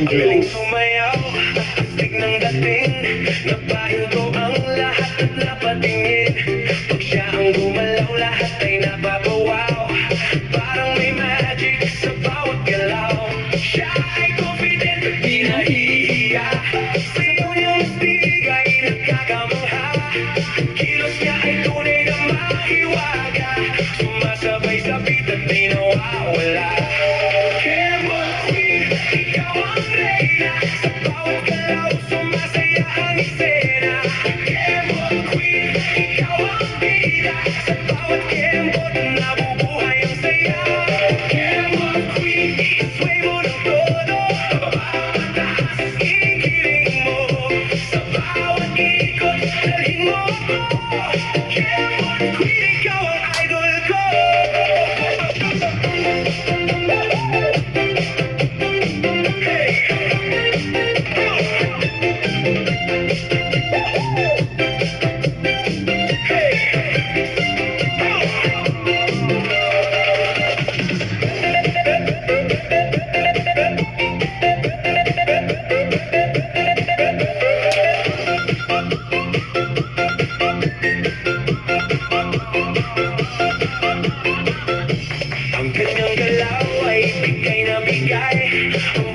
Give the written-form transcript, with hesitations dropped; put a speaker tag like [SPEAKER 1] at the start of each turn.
[SPEAKER 1] Galing sumayaw, astig ng dating. Napahinto ang lahat at napatingin. Pag siya ang gumalaw, lahat ay napapawaw. Parang may magic sa bawat galaw. Siya ay confident at di nahihiya. Sa kanyang astig ay nagkakamangha. Kilos niya ay tunay na mahiwaga. Sumasabay sa beat at di nawawala. Ikaw ang reyna, sa bawat galaw sumasaya ang eksena. Kembot Queen, ikaw ang bida, sa bawat kembot nabubuhay ang saya. Kembot Queen, i-sway mo ng todo, pababa-taas, ikiling mo. Sa bawat ikot, dalhin mo ako. Kembot Queen, ikaw ang idol ko. Ang kanyang galaw ay bigay na bigay. Ang